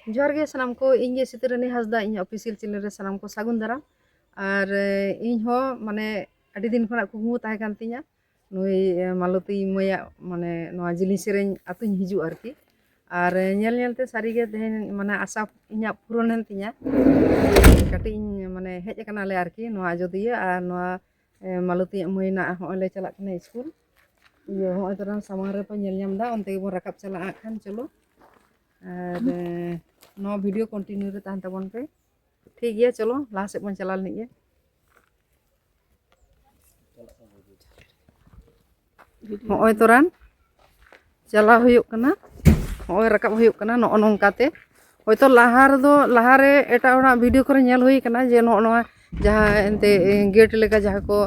जोहार गे सानाम को इन गे सितरानी हासदा इन official channel रे सानाम को सागुन दाराम और इन हो माने अडी दिन खना कुकमु ताहे कान तिया नुई मालती मया माने नवा जिली सेरेन अतुኝ हिजु आरकी और नेल नेलते सारी गे तेहेन माने आशा इnya पूरणन तिया कटी इन माने हेज कना ले आरकी नवा अजोदिया और नवा मालती मयना होले चला कने स्कूल ये हो तरह सामार रे प नेल ᱧᱟᱢदा onte बो रकाब चला खान चलो और नो वीडियो कंटिन्यू रे तहन तबन पे ठीक है चलो लाहा से बन चला लनी होय तोरान चला हुयुक कना होय रकाब हुयुक कना नो नोंकाते होय तो लाहा रे एटा ओना वीडियो करे नेल हुई कना जे नो नो जहां एंते गेट लेका जहां को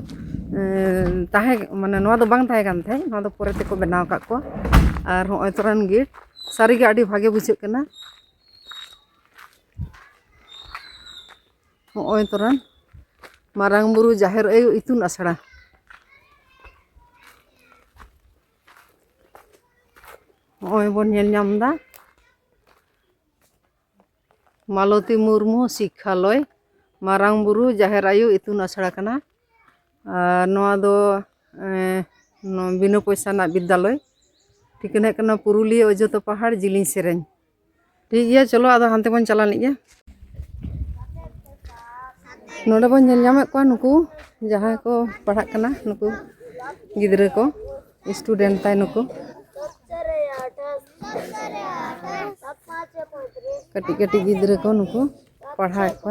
ताहे माने नो दो बांग ताहे कान थे नो दो पोरे ते को बनाव का को और होय तोरान गेट सारी गे आडी भागे बुझे कना होय तोरान मारांग बुरु जाहेर आयु इतुन आसड़ा होय बन नेल ᱧᱟᱢदा मालती मुर्मू शिक्षालय मारांग बुरु जाहेर आयु इतुन आसड़ा कना नोआ दो बिना पैसा ना विद्यालय ठिकाना कना पुरुलिया अजोतो पहाड़ जिलिंग सेरेन ठीक है चलो आदो हानते बन चला नी नोडे बन नेल ᱧᱟᱢᱮ को नुकु जहां को पढ़ा कना नुकु गिद्रे को स्टूडेंट ताई नुकु कटी कटी गिद्रे को नुकु पढ़ा को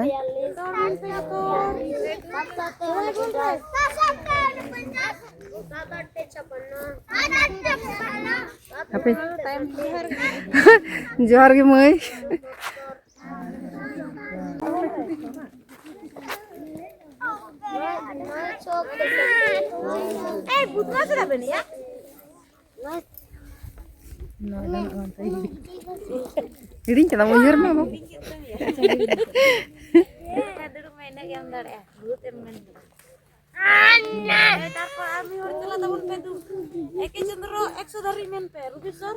जोहार गे मई हिडिंग चला उयर में बो duduk main lagi yang dar dulu temen tapo ami or tela tabun pedu eke cendero 100 dari men pe rugi sor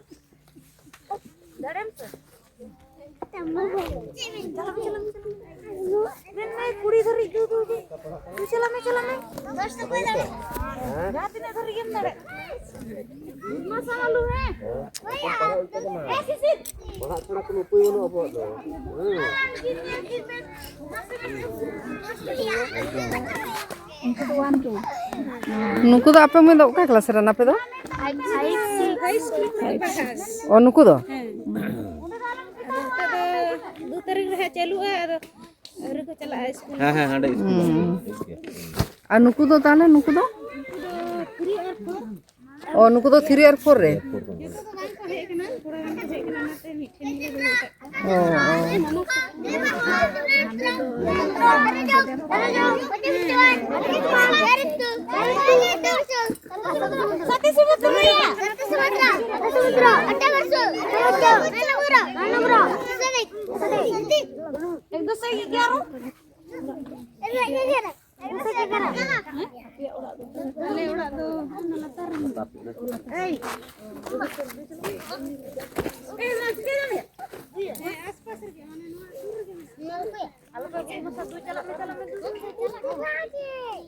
darem pe चला men mai puri dari du चला में बस तो कोई लड़े रात ने धरी गेम लड़े मसा आलू है ए सिसी बड़ा थोड़ा को पुई नो अब दो नुकु दो आपे में दो का क्लास रे ना पे दो ओ नुकु दो दो तारीख रे चालू है और को चला स्कूल हां हां हांडे स्कूल आ नुकु दो ताले नुकु दो 3 और 4 ओ नुकु दो 3 और 4 रे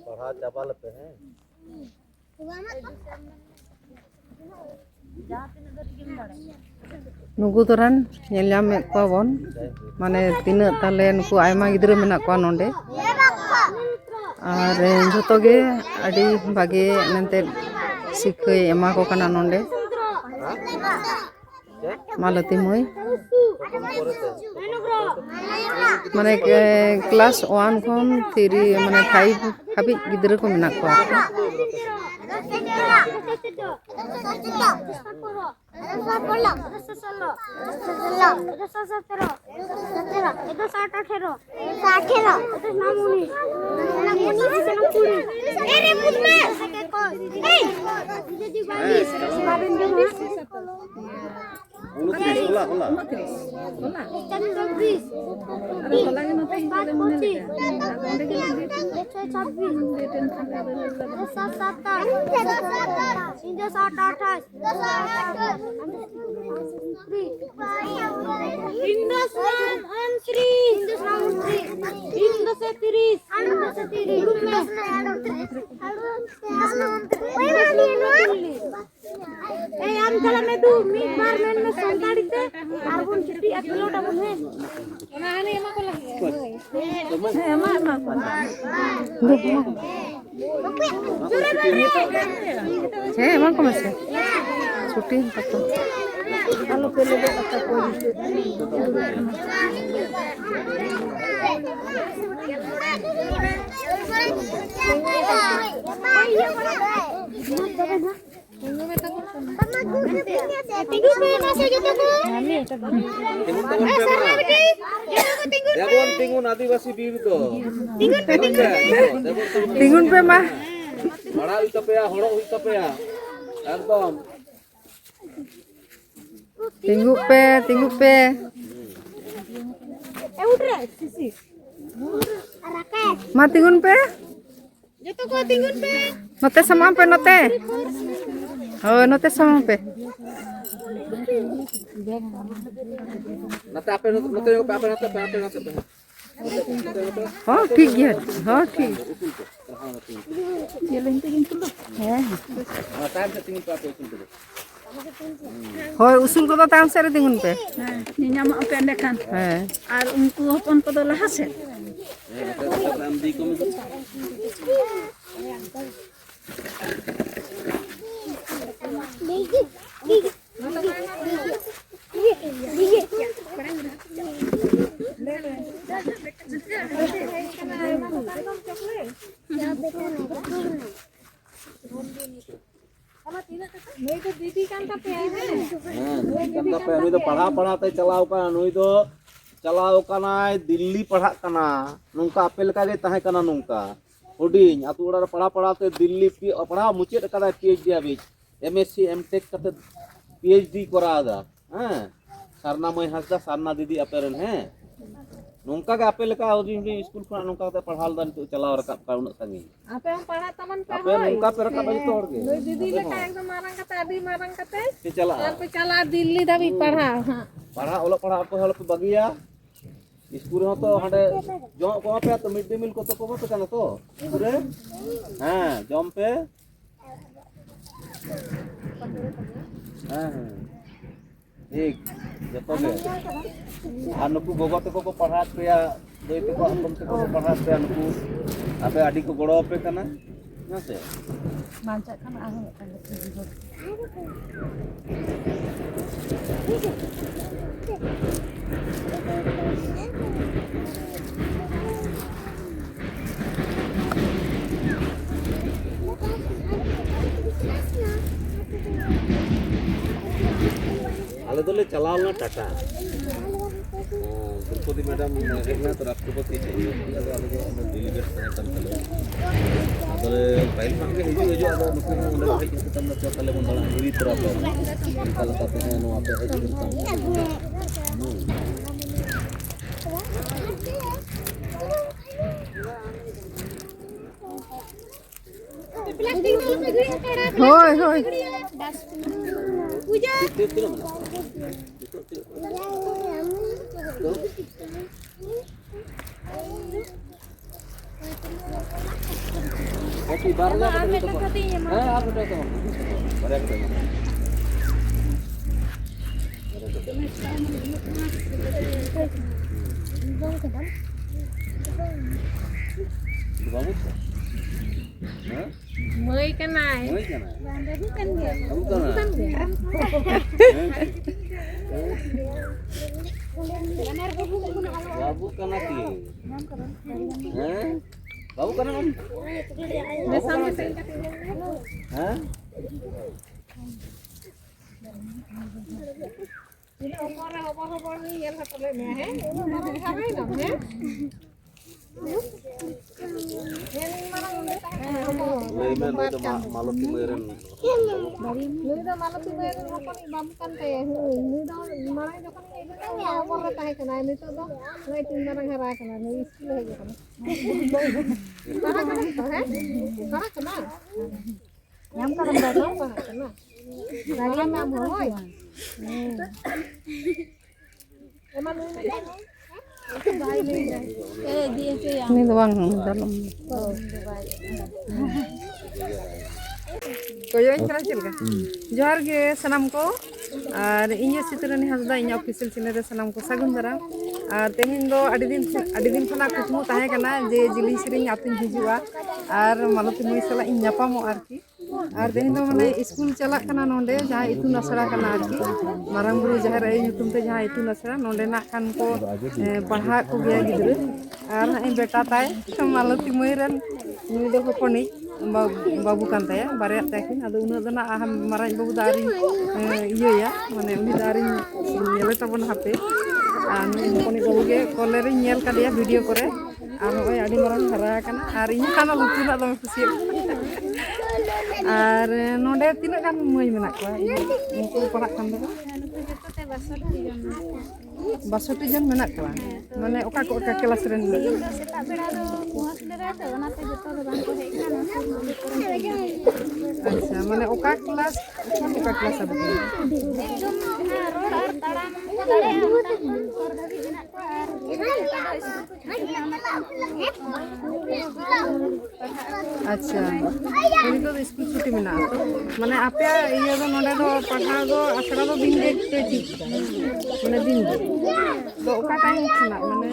पढ़ा चावल पे है नुकु तोरान नेल ᱧᱟᱢ को बन माने तीन ताले नुकु आयमा गिद्रा मेना को नोंडे और जतो गे अडी भागे नंते सिखय एमा को कना नोंडे मालती मई माने क्लास 1 खन 3 माने 5 हाबि गिद्रा को मेना को Indah 230. am kala me du mid bar men me santari te arbun chiti akilo ta bun he ona hani ema ko lagi ema ko emang kok masih syuting foto kalau pele de kata ko Tingun आदिवासी बीर तो tingun pe mah बड़ा हुई तपया हड़ो हुई तपया एकदम tinggu pe utre sisi mah tingun pe joto ko tingun pe note sama pe note oh note sama pe नते आपे नते आपे नते oh ठीक है oh ठीक टाइम से तीन पे आपे उsul dulu hoi usul ko tahan sere tingun pe nyama pendekan ar unku hopon ko do laha se हम दी को दीदी kan tapi नुई तो पढ़ा ते चलाव का नुई तो चलाव कनाय दिल्ली पढ़ा कना नुंका आपे लका गे ताहे कना नुंका हुडिंग अतु ओड़ा पढ़ा ते दिल्ली पढ़ा मुचेद कदा पीएचडी अभी एमएससी एमटेक कते पीएचडी करादा हैं सरना मई हसदा सरना दीदी अपेरन हैं नुंका के आपे लका हुडिंग स्कूल खना नुंका ते पढ़ाल दा तो चलाव रकब का उन संगी apa yang paham teman pe आपे नुंका पे रकब बजी तोड़ के दीदी leka एकदम marang kata adi marang kata के चला sampai cala Dilli tapi parah पढ़ा ओला पढ़ा को हल पे बगिया स्कूल हो तो हडे जो को पे तो मिड डे मील को तो को पे कना तो पूरे हां जम पे हां ठीक जतो के अनुकु गोगो ते को पढ़ा पे या दोई ते को हम ते को पढ़ा पे अनुकु आपे आडी को गड़ो पे कना ना से mancak kan aku आले तो ले चलाओ ना टाटा द्रौपदी मैडम हेना तो राष्ट्रपति चाहिए तो आले को डेलीगेट तने चले आदरे फाइल मान के हिजु आदो नुकु ओंडे भाई किस तम चो तले बंदला हिरी तरह पे कल का पे नो आपे हिजु hoi hoi Kopi barnya apa itu? Apa itu? Barang itu. Bagus. Mới cái này Mới cái này. bukan dia Bukan. Babu kan lagi. Babu kan om. sama saya Hah? ini opor ni yang satu lagi ya ini sampai dong ya Laiman itu malu timeren. Ini dah malu timeren apa nih bamkan teh. Ini dah mana jokon ini dah opor tahe kana ini tu dah ngai timeren hara kana ini istilah aja kana. Hara kana tu है? Hara kana. Yang kana dah hara kana. Lagi nam hoy. Emang ini Ini doang dalam. Koyoin kena cil ka? Johar ge sanam ko ar inya Sitarani Hasda inya official channel re sanam ko sagun daram ar tehin do adi din khana kukmu tahe kana je jili sering atin hijua ar Maloti moi sala in nyapamo arki ar tehin do mane school chalak kana nonde jaha itun asra kana arki marang buru jahar ai nyutum te jaha itun asra nonde nak kan ko padha ko gaya gidre ar ai beta tai Maloti moi ren ni do hoponi babu kan taya barya takin ado una dana aham maraj babu dari iya ya mane uni dari nyele tabon hape anu hoponi babu ge kolle re nyel ka dia video kore anu oi adi marang hara kana ar inya kana lucu na dome kusi ar nonde tina kan moi menak ko unku parak kan do 62 John menak ko mane oka ko oka kelas ren setak beda do hostel re to onate joto do bang ko hej kana acha mane oka kelas abu ekdom road ar taram ko dare hor dhabi menak ko ar acha ini to school chuti menak to mane ape iya do nonde do padha do asra do din de te ঠিক mane din do oka time khana mane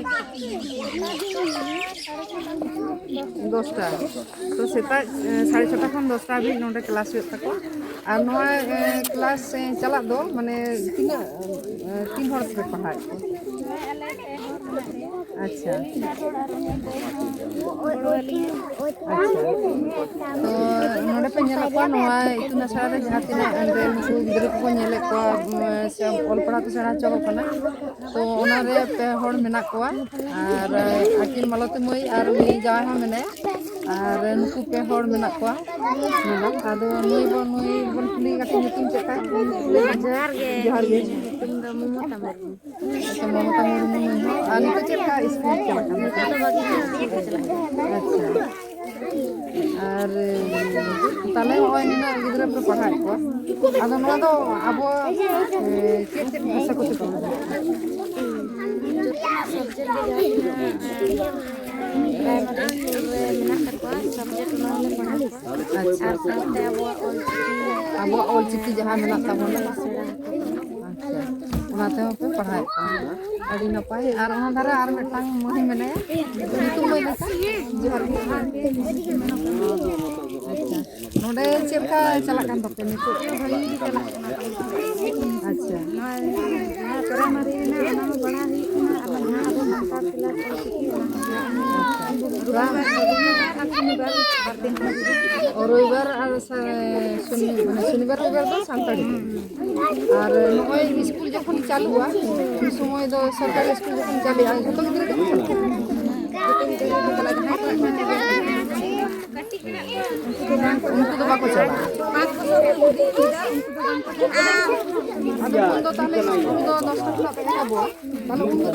10টা তো সেটা 6:30 ᱠᱷᱚᱱ 10টা ᱦᱟᱹᱵᱤᱡ ᱱᱚᱰᱮ class ᱦᱩᱭᱩᱜ ᱛᱟᱠᱚ ᱟᱨ ᱱᱚᱣᱟ ᱠᱞᱟᱥ ᱪᱟᱞᱟᱜ ᱫᱚ ᱢᱟᱱᱮ ᱛᱤᱱᱟᱹᱜ 3 ᱦᱚᱲ ᱯᱮ ᱯᱟᱲᱦᱟᱣᱮᱫ ᱠᱚᱣᱟ ᱟᱪᱪᱷᱟ तो नोडे पे ñela ko noa itun asara re jaha tina ande nuku gidra ko ñele ko se ol pala to sera choko kana तो ona re pe hor menak ko ar akin Maloti moi ar uni jawa ha mene ar nuku pe hor menak ko nela ado nui bon kuli kati nyutum cheka johar ge nyutum do Momota Murmu acha Momota Murmu ho ar nito cheka school chalakan to bagi acha আর তাহলে ওই নিনা গিদরা pay পড়ায় কো আদো নোয়া দো আবো check ভাষা কতে পাবো subject de primary menak ko subject no le pahal ko আচ্ছা sate abo ol chiki jaha menak tabona acha onate pe पढ़ाय ᱟᱹᱰᱤ ᱱᱟᱯᱟᱭ ᱟᱨ ᱚᱱᱟ ᱫᱷᱟᱨᱟ ᱟᱨ ᱢᱤᱫᱴᱟᱝ ᱢᱟᱹᱦᱤ ᱢᱮᱱᱟᱭᱟ ᱧᱩᱛᱩᱢ ᱞᱟᱹᱭ ᱞᱮᱠᱷᱟᱱ ᱡᱚᱦᱟᱨ ᱜᱮ ᱟᱪᱪᱷᱟ ᱱᱚᱰᱮ ᱪᱮᱫ ᱞᱮᱠᱟ ᱪᱟᱞᱟᱜ ᱠᱟᱱ ᱛᱟᱯᱮ ᱱᱤᱛᱚᱜ ᱵᱷᱟᱹᱜᱤ ᱜᱮ ᱪᱟᱞᱟᱜ ᱠᱟᱱᱟ ᱟᱪᱪᱷᱟ primary na ona ma bana hi na aba na abo mata pila और रविवार और शनिवार रविवार दो सानताड़ी और नय स्कूल जखन चालू हुआ उन समय दो सरकारी स्कूल जखन चालू आ जतो गिदरा के उनको तो बाको चला अदो उनको ताले उनको 10 टा पे आबो ताले उनको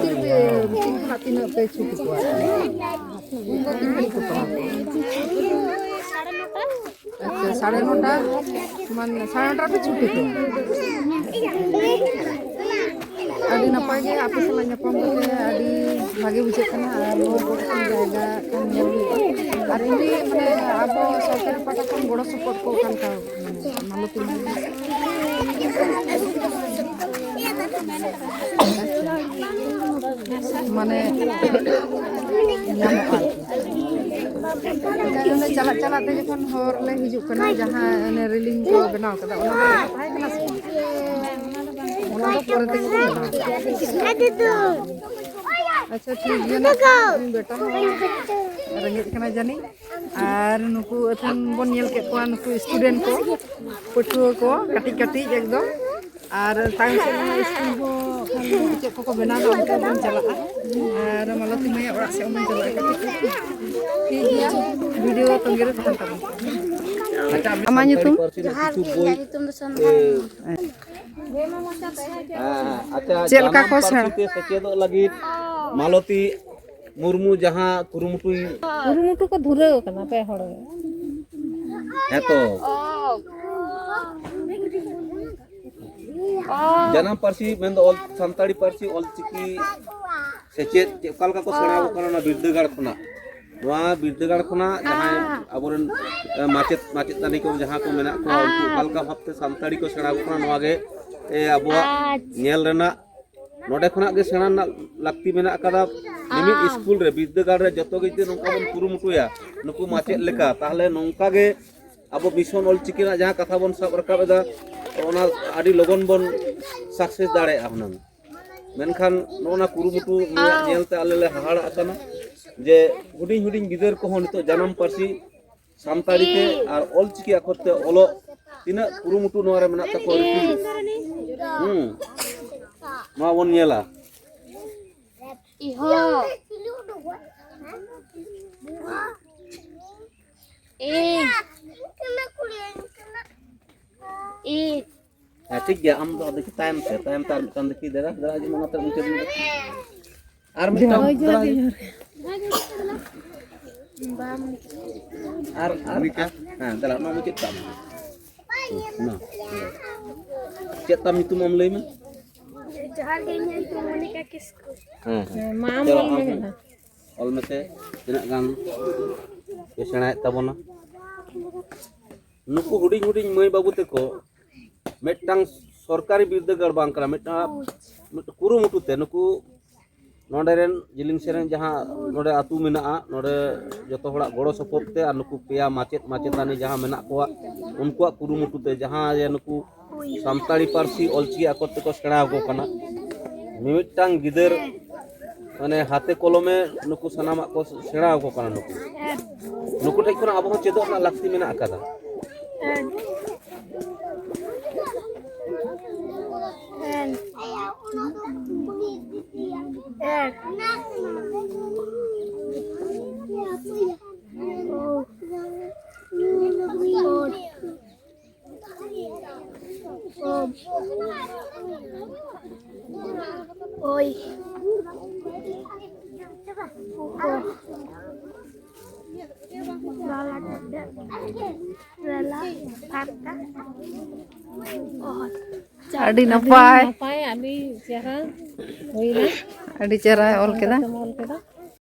तीन पे छुट्टी को उनको 3 घंटे को अच्छा 9:30 मान 9:30 पे छुट्टी को ᱟᱹᱰᱤ ᱱᱟᱯᱟᱭ ᱜᱮ ᱟᱯᱮ ᱥᱟᱞᱟᱜ ᱧᱟᱯᱟᱢ ᱠᱟᱛᱮ ᱟᱹᱰᱤ ᱵᱷᱟᱜᱮ ᱵᱩᱡᱷᱟᱹᱜ ᱠᱟᱱᱟ ᱟᱨ ᱱᱚᱣᱟ ᱡᱟᱭᱜᱟ ᱠᱷᱚᱱ ᱧᱮᱞ ᱦᱩᱭᱩᱜᱼᱟ ᱟᱨ ᱤᱧ ᱢᱟᱱᱮ ᱟᱵᱚ ᱥᱚᱨᱠᱟরি ᱯᱟᱦᱴᱟ ᱠᱷᱚᱱ ᱜᱚᱲᱚ ᱥᱚᱯᱚᱦᱚᱫ ᱠᱚ ᱚᱠᱟ ᱞᱮᱠᱟ Maloti মানে ñamoᱜᱼᱟ ᱚᱸᱰᱮ ᱪᱟᱞᱟᱜ ᱛᱮ ᱡᱚᱠᱷᱚᱱ ᱦᱚᱨ ᱞᱮ ᱦᱤᱡᱩᱜ ᱠᱟᱱᱟ ᱡᱟᱦᱟᱸ ᱚᱱᱮ ᱨᱮᱞᱤᱝ ᱠᱚ ᱵᱮᱱᱟᱣ ᱠᱟᱫᱟ ᱚᱱᱟ ᱫᱚ ᱛᱟᱦᱮᱸ ᱠᱟᱱᱟ ᱥᱮ ona do pore te acha thik gaya na beta rengit kana jani ar nuku athan bon nyel ke ko nuku student ko patuwa ko kati ekdom ar time se school ko che ko bena do onka bon chala ar Maloti mai orak se omon chala kati thik gaya video tongere tahan tabon ama nyutum Johar ge nyutum do Santan अच्छा चेल का को से सेचेदो लगित Maloti Murmu जहां कुरुमुटु को धुरेव कना पे हड़ है तो जन्म पार्सी मेन दो सानताड़ी पार्सी ऑल चिकी सेचेद चेकाल का को सेना को बिरदागार खुना नवा बिरदागार खुना जहां अबोरन माचेत माचेतानी को जहां को मेना को उनको कालका भाबते सानताड़ी को सेना को नवा गे अबुआ नेल रेना नोडे खुना गे सेना लाक्ति मेना कदा निमित स्कूल रे बिरदागार रे जतो गे नोंका बन कुरुमुटुया नुकु माचेत लेका ताहले नोंका गे अब मिशन ऑलचिकी जहाँ कथा बन सब रकाब आदि लगन बन सक्सेस दाड़े हुनंग मेनखान नोना कुरुमुटु नेलते आले ले हाहाड़ा आकाना जे हुडिंग हुडिंग गिदर को नितो जानम पार्सी सानताड़ी ते और ऑलचिकी अक्षर ते ओलो तिना कुरुमुटु नोरा मेना तको नोआ बन नेला इहो ठीक गया हम तो देखि टाइम तार मिटान देखि देरा जरा जी मना तर मुचे आर मिटान आर हां दला नो मुचे ताम ना चेता मितुम हम लई में जहार के तो मोनिका किसको हां माम ऑल में से तिना गान के सेणाय ताबोना नुकु हुडिंग हुडिंग मई बाबू तेको मेटांग सरकारी बिरदागार बांग करा मेटा कुरुमुटु ते नुकु नोडेरेन जिलिंग सेरेन जहां नोडे आतु मेना नोडे जतो हड़ा गड़ो सपोर्ट ते आ नुकु पेया माचेत माचेतानी जहां मेना कोआ उनको कुरुमुटु ते जहां जे नुकु सानताड़ी पारसी ऑलचिकी आको तेको सेणा को कना मिमिटांग गिदर माने हाथे कलमे नुकु सनामा को सेणा को कना नुकु ठेक खना आबो चेदो ना लाक्ति मेना आकादा ᱟᱹᱰᱤ ᱱᱟᱯᱟᱭ ᱱᱟᱯᱟᱭ ᱟᱹᱰᱤ ᱪᱮᱦᱨᱟ ᱦᱩᱭᱱᱟ ᱟᱹᱰᱤ ᱪᱮᱦᱨᱟᱭ ᱚᱞ ᱠᱮᱫᱟ ᱚᱞ ᱠᱮᱫᱟ